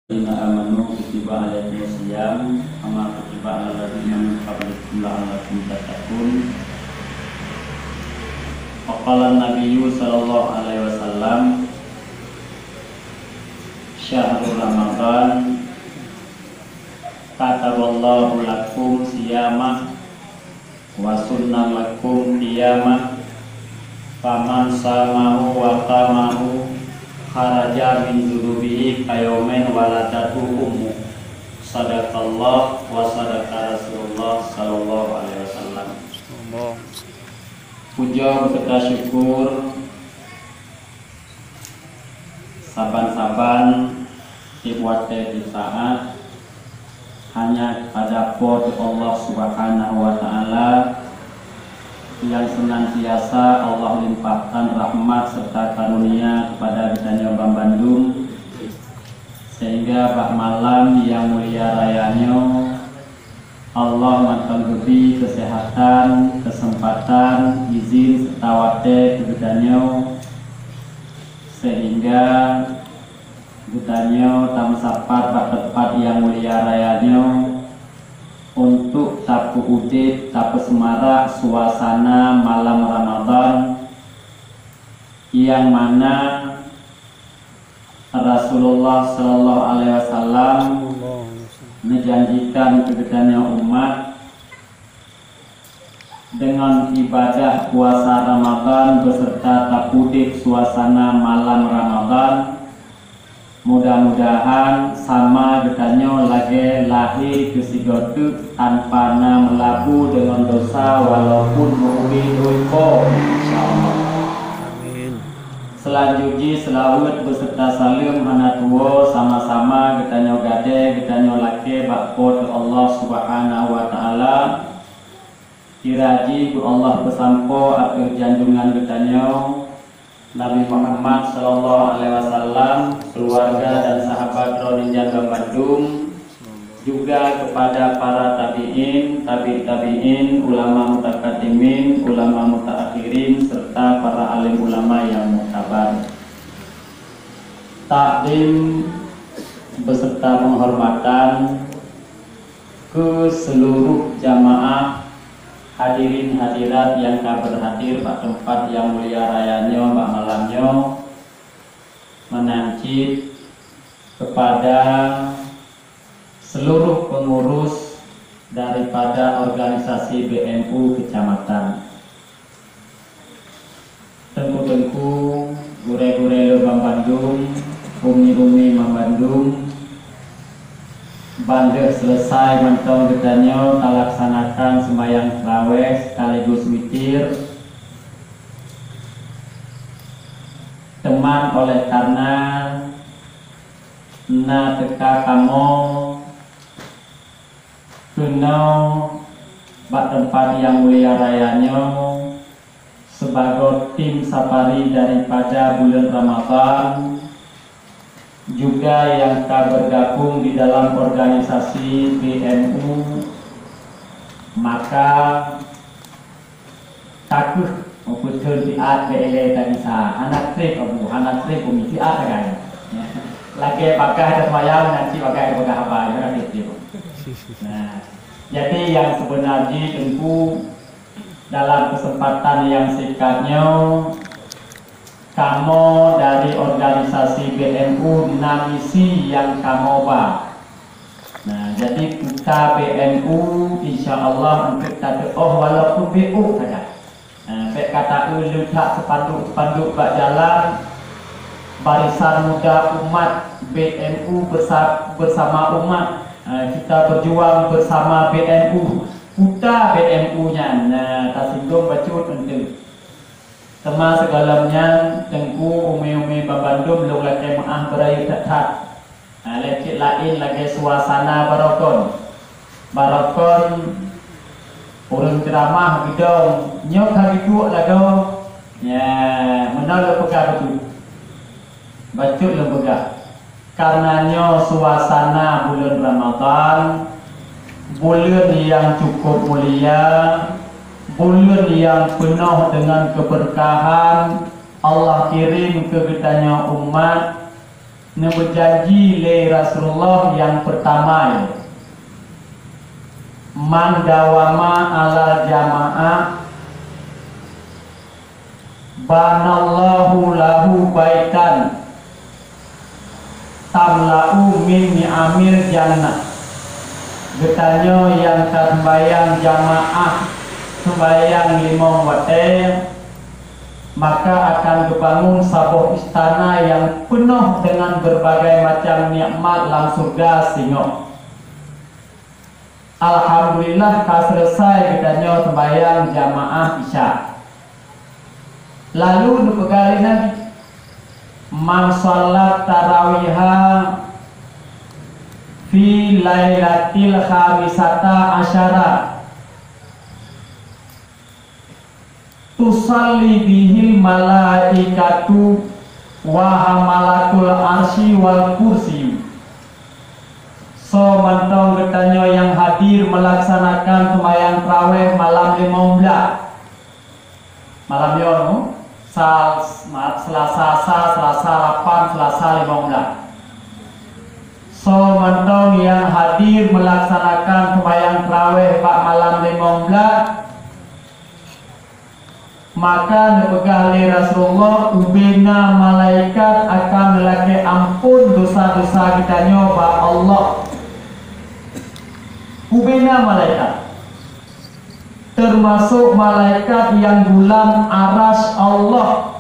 Inna amanu kutiba alaikum siyam kama kutiba alal ladzina min qablikum la'allakum tattaqun. Faqala an-nabiyyu sallallahu alaihi wasallam syahrul ramadan kataballahu lakum siyamah wa sunnah lakum qiyamah faman samahu wa qamahu kharaja min dzunubihi kayaumen waladatu ummu. Sadaqallah wa sadaqa Rasulullah sallallahu alaihi wasallam. Puja berkata syukur saban-saban dibuatnya di saat hanya pada Allah Subhanahu wa taala yang senantiasa Allah limpahkan rahmat serta karunia kepada kita Bang Bandung, sehingga bak malam yang mulia rayanya Allah mengkalubi kesehatan, kesempatan, izin serta wate kebedannya, sehingga kebedannya tamsapat bak tempat yang mulia rayanya untuk tapu udit, tapu semarak suasana malam Ramadan yang mana Rasulullah Sallallahu Alaihi Wasallam menjanjikan kepadanya umat dengan ibadah puasa Ramadan beserta tapu udit suasana malam Ramadan. Mudah-mudahan sama getanya lagi lahir ke sigotu tanpa melaku dengan dosa walaupun mu'min luiko, insyaallah. Amin. Selanjutnya selawat beserta salim hanatua sama-sama getanya gade getanya laki bakpot Allah Subhanahu wa taala. Diraji ku Allah pesampo akhir janjungan getanya Nabi Muhammad Sallallahu Alaihi Wasallam, keluarga dan sahabat Roninja Bandung, juga kepada para tabi'in, tabi'in, ulama mutakaddimin, ulama mutaakhirin, serta para alim ulama yang muktabar. Takdim beserta penghormatan ke seluruh jamaah hadirin hadirat yang berhadir pada tempat yang mulia rayanya pada malamnya, menancip kepada seluruh pengurus daripada organisasi BNU kecamatan, tengku-tengku, gure-gure Bang Bandung, umi-umi Bang Bandung, bandar selesai mentong gedanya laksanakan sembahyang tarawih sekaligus witir. Teman oleh karena na teka kamu kena bak tempat yang mulia rayanya sebagai tim safari daripada bulan Ramadan, juga yang bergabung di dalam organisasi BNU, maka takut maupun terbiat BLA tak bisa anak trip umi tiat kan lagi pakai ada semayang nanti pakai pakai apa ya gitu. Nah, jadi yang sebenarnya tentu dalam kesempatan yang singkatnya kamu dari organisasi BNU dengan misi yang kamu bawa. Nah, jadi kita BNU insya Allah untuk kita walaupun BU saja. Nah, kata letak sepanduk bak jalan barisan muda umat BNU bersama umat. Kita berjuang bersama BNU. Kita BNU-nya. Nah, tak singgung bacut untuk tema segalanya tengku umi-umi Bandung belum lagi maaf berayu tak lecit lain lagi suasana barakon orang ceramah bidong nyok hari tu lagu ya menolak pegah betul bacut lo pegah karenanya suasana bulan Ramadan, bulan yang cukup mulia, bulan yang penuh dengan keberkahan. Allah kirim ke kitanya umat berjanji le Rasulullah yang pertama, man dawama ala jamaah banallahu lahu baitan tamla'u min ni'amil jannah. Getanya yang sembahyang jamaah, sembahyang 5 waktu, maka akan dibangun sebuah istana yang penuh dengan berbagai macam nikmat dalam surga singo. Alhamdulillah selesai katanya sembahyang jamaah isya. Lalu dipegali lagi, man salat tarawiha fi lailatil khamisata asyara tusalli bihil malaikatu wa hamalatul arsy wal kursi. So mantong bertanya yang hadir melaksanakan sembahyang tarawih malam 15 malam yono Selasa 8, Selasa 15. So mantong yang hadir melaksanakan sembahyang tarawih pak malam 15, maka nepegah li Rasulullah ubina malaikat akan melaki ampun dosa-dosa kita nyoba Allah. Ubina malaikat termasuk malaikat yang gulam aras Allah,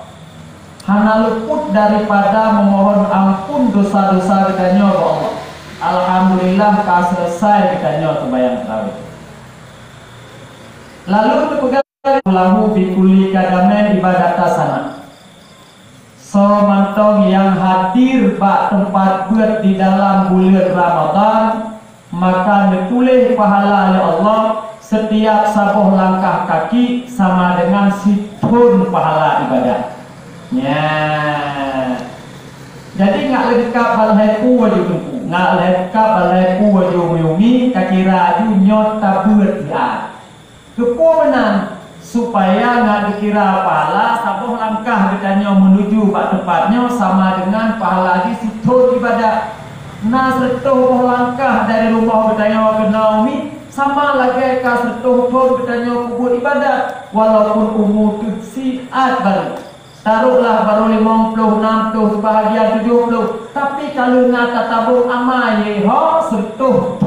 hana luput daripada memohon ampun dosa-dosa kita nyoba Allah. Alhamdulillah selesai kita nyoba sembahyang tarawih. Lalu nepegah lahu bikuli kadamen ibadat sana. So mantong yang hadir bak tempat buat di dalam bulan Ramadan, maka ditulis pahala oleh Allah setiap sabuh langkah kaki sama dengan situn pahala ibadah. Ya. Jadi ngak lekap balheku waju tumpu, ngak lekap balheku waju miumi kakira dunyot tabut ya. Kepuanan supaya nggak dikira pahala sabuh langkah ditanya menuju pak tempatnya sama dengan pahala di situ ibadah. Nah setuh langkah dari rumah bertanya ke Naomi sama lagi ka setuh bertanya kubur ibadah walaupun umur tusiat baru taruhlah baru 50, 60, sebahagian 70, tapi kalau nata tabung amai ho setuh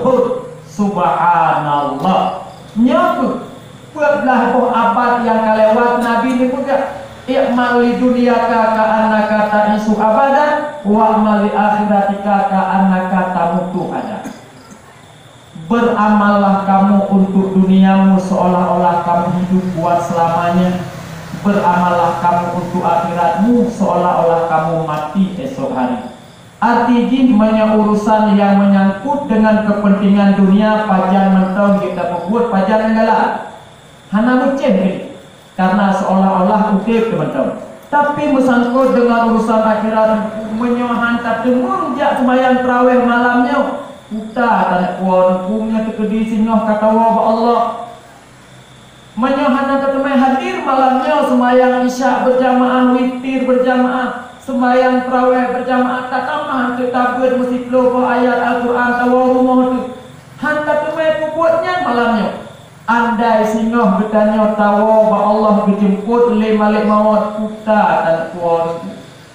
subhanallah nyatu buatlah abad yang kelewat Nabi ini juga i'mal li dunyaka ka annaka ta'isu abadan wa amal li akhiratika ka annaka tamutu ada. Beramallah kamu untuk duniamu seolah-olah kamu hidup buat selamanya. Beramallah kamu untuk akhiratmu seolah-olah kamu mati esok hari. Artinya urusan yang menyangkut dengan kepentingan dunia pajan mentong kita membuat pajan enggak hana menceh karena seolah-olah utip teman-teman. Tapi mesangkut dengan urusan akhirat menyohan tak dengung jak sembahyang tarawih malamnya kita tak kuat hukumnya tekedi singoh kata wa Allah menyohan tak temai hadir malamnya sembahyang isya berjamaah, witir berjamaah, sembahyang tarawih berjamaah, tak tamah ketabut mesti keluar ayat Al-Quran tawa rumah tu hantar temai puputnya malamnya. Andai singoh bertanya tawa ba Allah dijemput le malik maut puta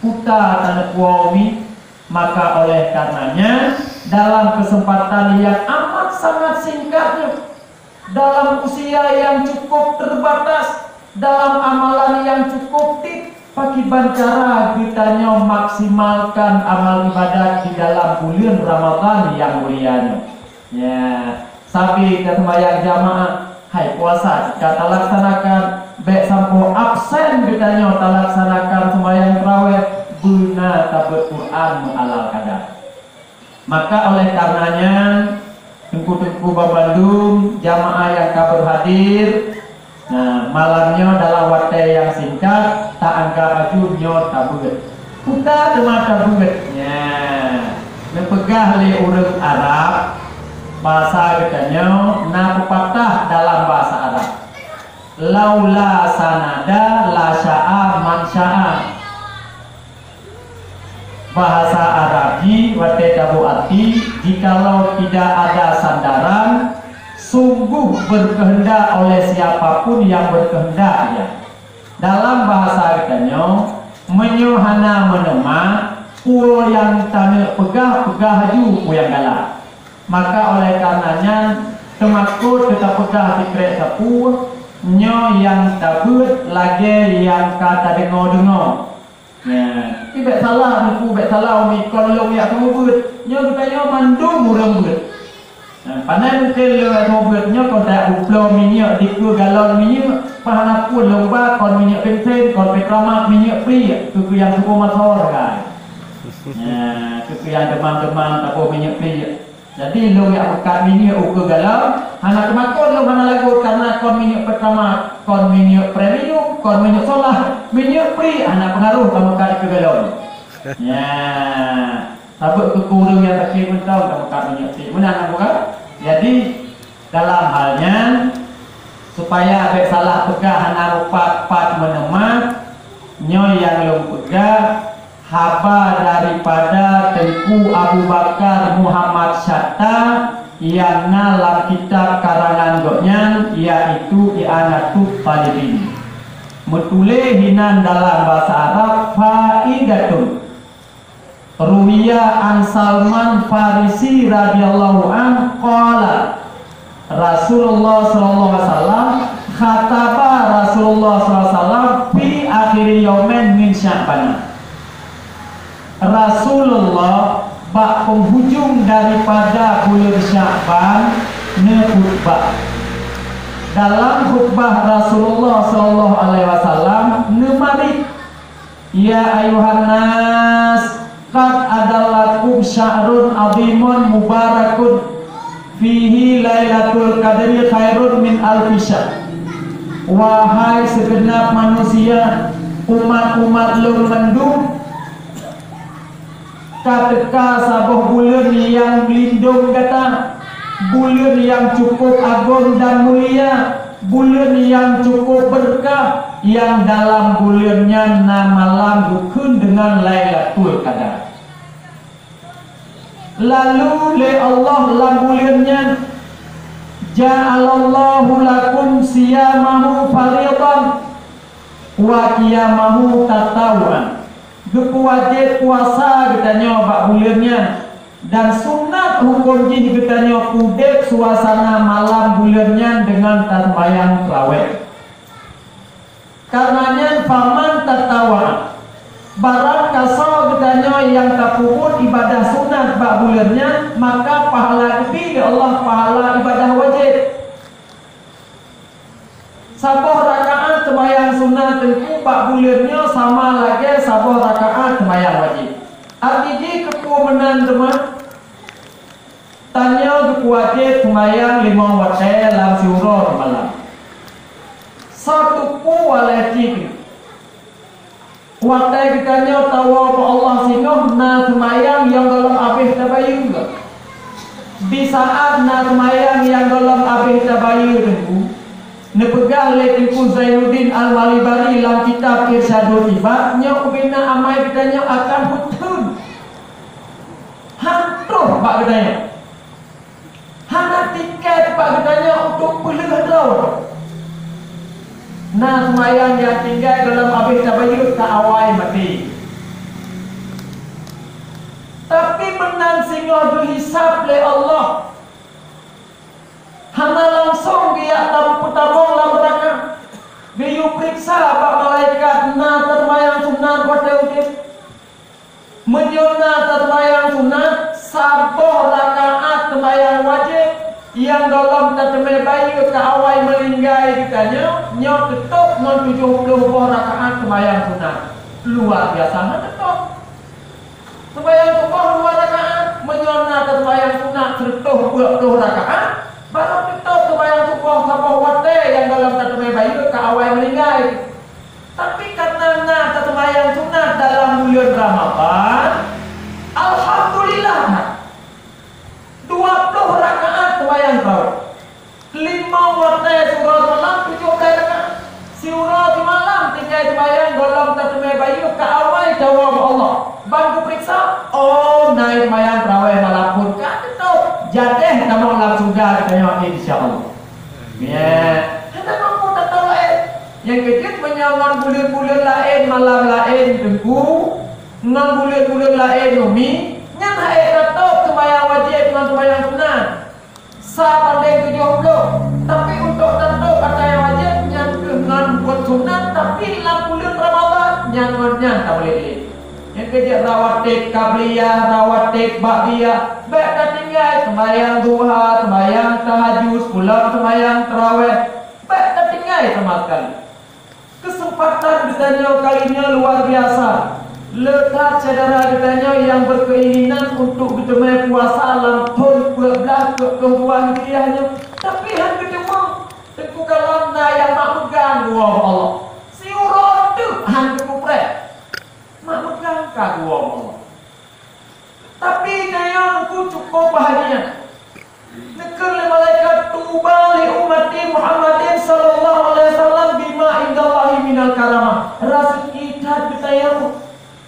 tanah kuami, maka oleh karenanya dalam kesempatan yang amat sangat singkatnya, dalam usia yang cukup terbatas, dalam amalan yang cukup pakiban cara kitanya maksimalkan amal ibadat di dalam bulan Ramadan yang mulianya. Ya, sabi sembahyang jamaah, hai puasa kita laksanakan, baik sampo absen kitanya laksanakan sembahyang tarawih, guna tabut Quran mu'alal kadar. Maka oleh karenanya tengku-tengku Bandung jamaah yang kabur hadir, nah malamnya dalam waktu yang singkat tak anggap baju nyot tabut kita cuma tabut ya mempegah li urut Arab bahasa katanya na pepatah dalam bahasa Arab laula sanada la sya'a man sya'a bahasa Arab sungguh berkehendak oleh siapapun yang berkehendak ya. Dalam bahasa katanya menyohana menema ku yang tanah pegah haju ku yang galak. Maka oleh karenanya temakut kita pegah dikrek sapu nyo yang tabut lagi yang kata dengar. Ya, bet salah niku bet salah umi kolong ya kamu but nyo katanya mandung murang but. Nah, pandai mungkin lo mobil nyo kau tak upload minyak di ku galon minyak pahala pun lomba kon minyak bensin kon petromak minyak free tu yang suku motor kan. Ya, tu yang demam-demam tak apa minyak free. Jadi lo yang pekat minyak ukur galon anak temakon lo mana lagu karena kon minyak petromak kon minyak premium kon minyak solar minyak free anak pengaruh kamu kat ke galon. Ya, sabut kekurung yang kecil pun tahu kamu kat minyak free. Mana nak buka? Jadi dalam halnya supaya tak salah pegah anak rupat menemat nyo yang lo pegah haba daripada Tengku Abu Bakar Muhammad Syatta yang dalam kitab karangan goknya yaitu I'anatut Talibin. Metule hinan dalam bahasa Arab faidatun. Ruwiya an Salman Farisi radhiyallahu an qala Rasulullah sallallahu alaihi wasallam khataba Rasulullah sallallahu alaihi wasallam fi akhir yaumin min Sya'ban. Rasulullah bak penghujung daripada bulan Sya'ban khutbah. Dalam khutbah Rasulullah sallallahu alaihi wasallam mari ya ayuhan nas qad adallakum syahrun azimun mubarakun fihi lailatul qadri khairun min alfi syahr. Wahai segenap manusia umat-umat lu mendung kateka sabah bulan yang melindung kata bulan yang cukup agung dan mulia, bulan yang cukup berkah yang dalam bulannya malam dukun dengan Lailatul Qadar. Lalu le Allah dalam bulannya ja'alallahu lakum siyamahu fardhan wa qiyamahu tatawuan. Wajib puasa katanya bak bulannya dan sunat hukum jin katanya kudek suasana malam bulannya dengan sembahyang tarawih. Karenanya faman tatawa barang kasau katanya yang takubur ibadah sunat bak bulannya maka pahala lebih Allah pahala ibadah wajib. Sabah rakaat sembahyang sunat tentu bak bulannya sama lagi sabah rakaat sembahyang wajib. Artinya kepumenan teman tanya wajib sembahyang 5 waktu dalam syurah malam. Satu ku walaji waktu kitanya tawa Allah singgoh na sembahyang yang dalam habis tabayun. Di saat na sembahyang yang dalam habis tabayun tentu nepegah oleh Tengku Zainuddin Al-Malibari dalam kitab Irsyadul Ibad nya ubina amai katanya akan betul hantuh pak katanya hana tiket pak katanya untuk pelengah. Nah semayang yang tinggal dalam habis tabayun ke awal mati tapi menang singgah dihisap oleh Allah hana langsung dia tabung dalam neraka. Dia periksa pak malaikat na termayang sunat wajib menyona termayang sunat sabah rakaat termayang wajib yang dalam tertemai bayi ke awal melinggai ditanya nyok tetap 70 rakaat termayang sunat luar biasa tetap termayang sunat luar rakaat menyona termayang sunat 70 rakaat baru kita sembahyang subuh sabah wate yang dalam tertemai bayi ke awal melinggai. Tapi karena nak sembahyang sunat dalam bulan Ramadan, alhamdulillah 20 rakaat sembahyang kau. 5 wate surah malam 7 rakaat. Surah di malam tinggal sembahyang dalam tertemai bayi ke awal jawab Allah. Bangku periksa, oh naik sembahyang tarawih malam pun kan tetap. Jadi nama Allah sudah katanya insyaallah. Yang kecil menyangan bulan-bulan lain, malam lain tengku, ngan bulan-bulan lain umi, ngan haid atau sembahyang wajib dengan sembahyang sunat. Sabanding 70. Tapi untuk tentu kata yang wajib nyan dengan buat sunat, tapi dalam bulan Ramadan nyan tak boleh. Yang kecil rawatib qabliyah, rawatib ba'diyah, baik dah tinggal sembahyang duha, sembahyang tahajud, pulang sembahyang tarawih, baik dah tinggal sama sekali. Kesempatan ditanya kalinya luar biasa. Letak saudara ditanya yang berkeinginan untuk berjemaah puasa lampun 12 ke 2 hijriahnya, tapi yang ketemu teku kalam yang mak pegang Allah. Si urut tu hang kepret. Mak pegang ka Allah. Tapi yang ku cukup bahagia. Nekal malaikat tuba li ummati Muhammadin sallallahu alaihi wasallam bima indallahi minal karamah. Rasul kita ditayang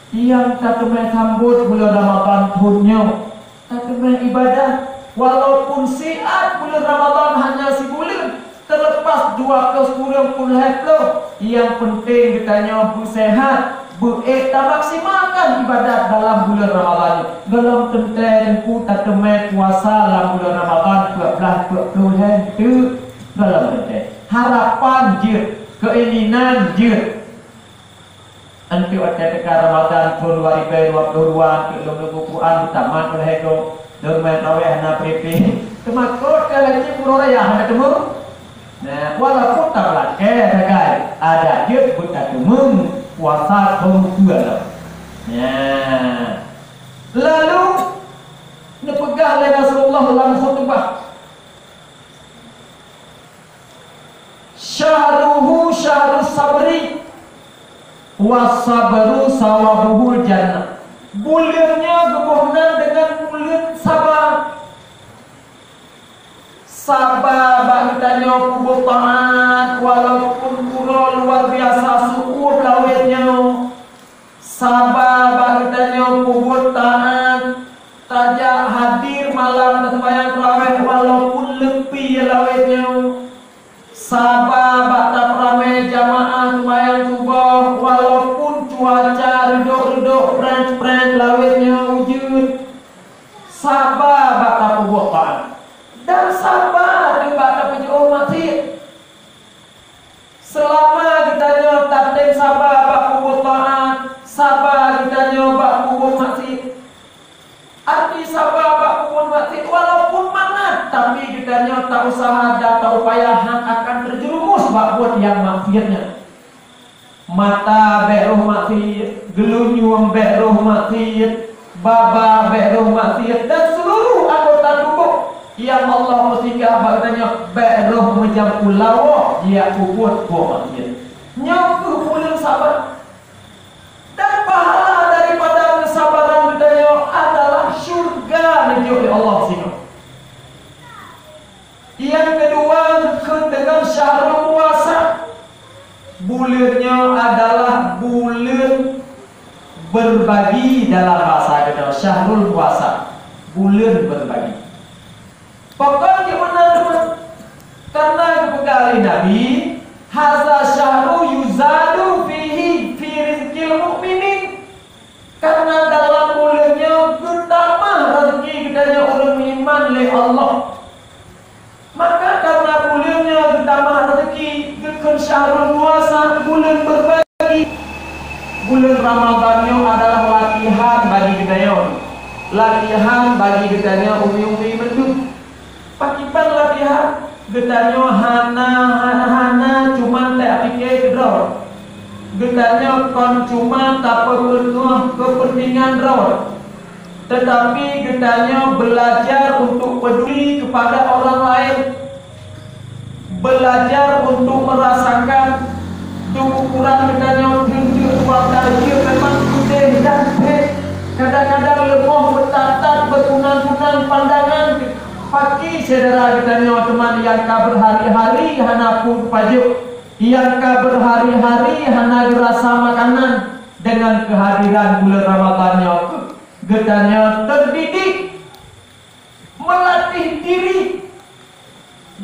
yang tak temui sambut bulan Ramadan punnya, tak temui ibadah. Walaupun siat bulan Ramadan hanya sebulan, terlepas 2 ke 10 pun haflo. Yang penting ditanya sehat, tak maksimalkan ibadat dalam bulan Ramadan. Dalam tentang tak temui puasa dalam bulan Ramadan 12-20 itu dalam tentang harapan je, keinginan je. Anti waktu dekat Ramadan tahun 2022 kita menunggu Quran tamat oleh itu dorman raweh na PP kemakot kalau ci puro raya ada temu. Nah walaupun tak lagi ada dia buta temu puasa tahun 2 lah. Nah lalu dipegang oleh Rasulullah dalam khutbah syahruhu syahrus sabri wasabru sawabuhul jannah. Bulannya gabungan dengan bulan sabar. Sabar bagitanya kubur taat walaupun kurang luar biasa syukur lawetnya. Sabar bagitanya kubur taat tajak hadir malam sembahyang tarawih walaupun lebih lawetnya. Sabar bakta ramai jamaah sembahyang subuh walaupun cuaca reduk-reduk prank-prank lawetnya wujud. Sabar bakta perbuatan dan sabar di bakta penjauh maksiat. Selama kita tatip sabar bak perbuatan, sabar kita bak kubur maksiat. Arti sabar bak kubur maksiat walaupun mana, tapi kita tak usaha dan tak upaya akan terjerumus bak buat yang maksiatnya. Mata beruh maksiat, gelunyung beruh maksiat, baba beruh maksiat dan seluruh anggota tubuh yang Allah singgah baganya beruh macam pulau dia kubur buat maksiat. Nyaku pulang sabar dan pahala daripada kesabaran kita adalah syurga dijual oleh Allah sini. Yang kedua dengan syahrul puasa. Bulannya adalah bulan berbagi dalam bahasa kita. Syahrul puasa, bulan berbagi. Pokoknya mana teman? Karena kepegawai Nabi, hadza syahru yuzadu fihi fi rizqil mu'minin. Karena dalam bulannya bertambah rezeki kita orang iman oleh Allah. Maka karena bulannya bertambah rezeki, ke syahrul puasa, bulan berbagi. Bulan Ramadannya adalah latihan bagi kita. Latihan bagi kita umi-umi menduk. Pakipan latihan getanya hana cuma tak fikir kedor. Getanya kon cuma tak penuh kepentingan rawat. Tetapi getanya belajar untuk peduli kepada orang lain. Belajar untuk merasakan ukuran getanya tunjuk waktu dia memang sudah dan kadang-kadang lemah bertatat berkunang-kunang pandangan. Pagi saudara kita teman yang ka berhari-hari hana pun pajuk, yang ka berhari-hari hana rasa makanan. Dengan kehadiran bulan Ramadannya getanya terdidik, melatih diri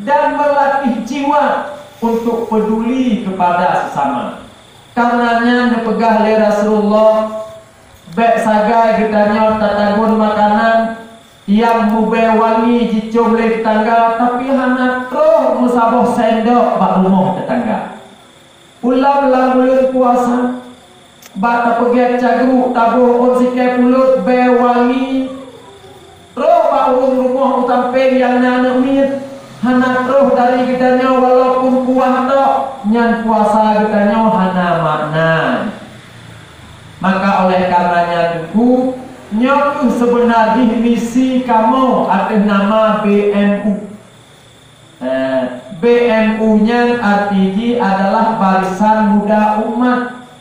dan melatih jiwa untuk peduli kepada sesama. Karenanya dipegah oleh Rasulullah bek sagai getanya tatagun makanan yang mube wangi cicung oleh tetangga, tapi hana roh musaboh sendok bak rumah tetangga. Ulang bulan puasa bak pergi cagruk tabuh on sikai pulut be wangi roh bak rumah utampeng yang nana mit hana roh dari getanya walaupun kuah tok nyan puasa getanya hana makna. Maka oleh karenanya tentu nyok sebenarnya misi kamu atas nama BNU. BNU-nya artinya adalah Barisan Muda Umat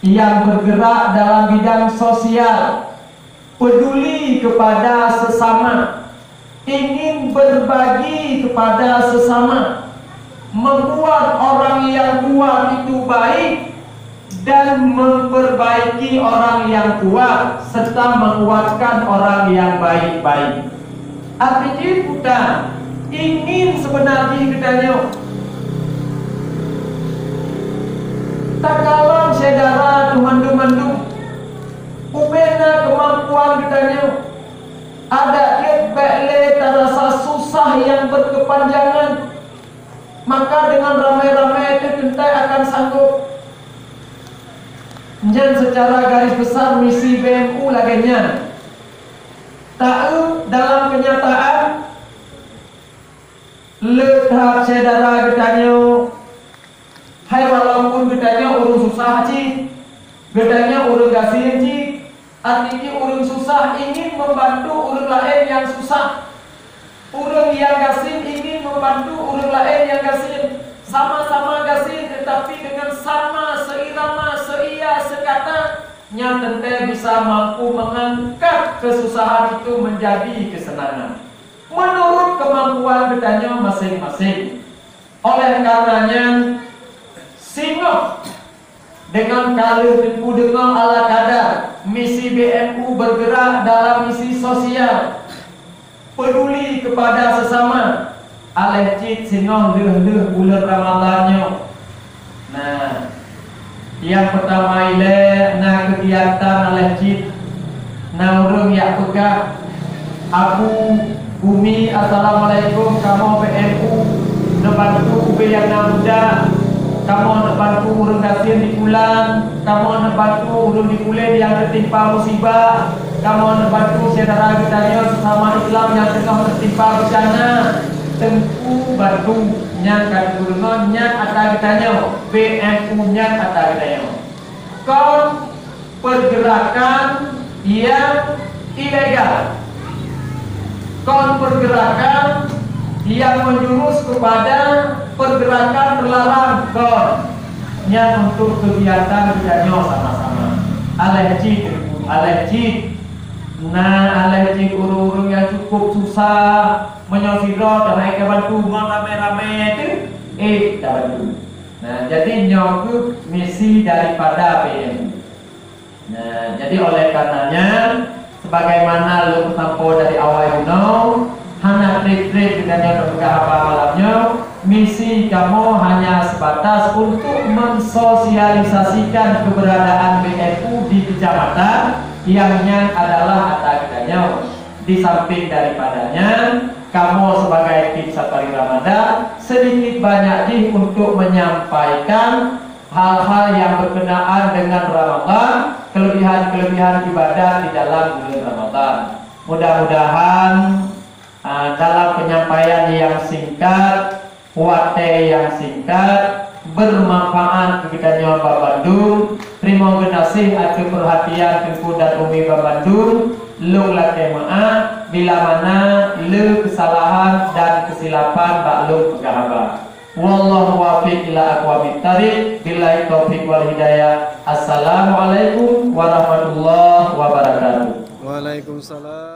yang bergerak dalam bidang sosial, peduli kepada sesama, ingin berbagi kepada sesama, membuat orang yang kuat itu baik dan memperbaiki orang yang kuat serta menguatkan orang yang baik-baik. Artinya bukan ingin sebenarnya katanya tak kalah saudara teman-teman ubena kemampuan katanya ada kebele terasa susah yang berkepanjangan, maka dengan ramai-ramai itu kita akan sanggup. Dan secara garis besar misi BNU laginya tahu dalam kenyataan letak saudara getanya hai walaupun getanya urung susah ci getanya urung gasir ci, artinya urung susah ingin membantu urung lain yang susah, urung yang gasir ingin membantu urung lain yang gasir, sama-sama gasir tetapi dengan sama seirama seia sekata nya tentu bisa mampu mengangkat kesusahan itu menjadi kesenangan menurut kemampuan kitanya masing-masing. Oleh karenanya singo dengan kali tempuh dengan ala kadar misi BNU bergerak dalam misi sosial, peduli kepada sesama. Aleh cik singo leh bulan Ramadannya. Nah, yang pertama ile na kegiatan aleh cik na urung ya pegang Abu Bumi, assalamualaikum, kamu BNU nebantu ube yang muda, kamu nebantu urung gasir di bulan, kamu nebantu urung di bulan yang tertimpa musibah, kamu nebantu saudara kita sesama Islam yang tengah tertimpa bencana, tentu bantu nyangkan gurungan nyak atau kitanya BNU nyak atau kitanya kon pergerakan yang ilegal, kon pergerakan yang menjurus kepada pergerakan terlarang, kon yang untuk kegiatan kitanya sama-sama alergi nah alergi urung-urung yang cukup susah menyosiro dan naik ke bantu rame-rame itu bantu. Nah jadi nyokuk misi daripada BNU. Nah jadi oleh karenanya sebagaimana lu sampo dari awal uno hanya trik-trik dengan yang apa malamnya misi kamu hanya sebatas untuk mensosialisasikan keberadaan BNU di kecamatan yangnya adalah ataganya. Di samping daripadanya kamu sebagai tim Safari Ramadan sedikit banyak untuk menyampaikan hal-hal yang berkenaan dengan Ramadan, kelebihan-kelebihan ibadah di dalam bulan Ramadan. Mudah-mudahan dalam penyampaian yang singkat, wate yang singkat, bermanfaat bagi kita Bandung. Terima kasih atas perhatian Tengku dan Umi Bandung. Lung lake maaf bila mana lu kesalahan dan kesilapan baklum pegahaba. Wallahu wafiq ila aqwamit thariq. Billahi taufiq wal hidayah. Assalamualaikum warahmatullahi wabarakatuh. Waalaikumsalam.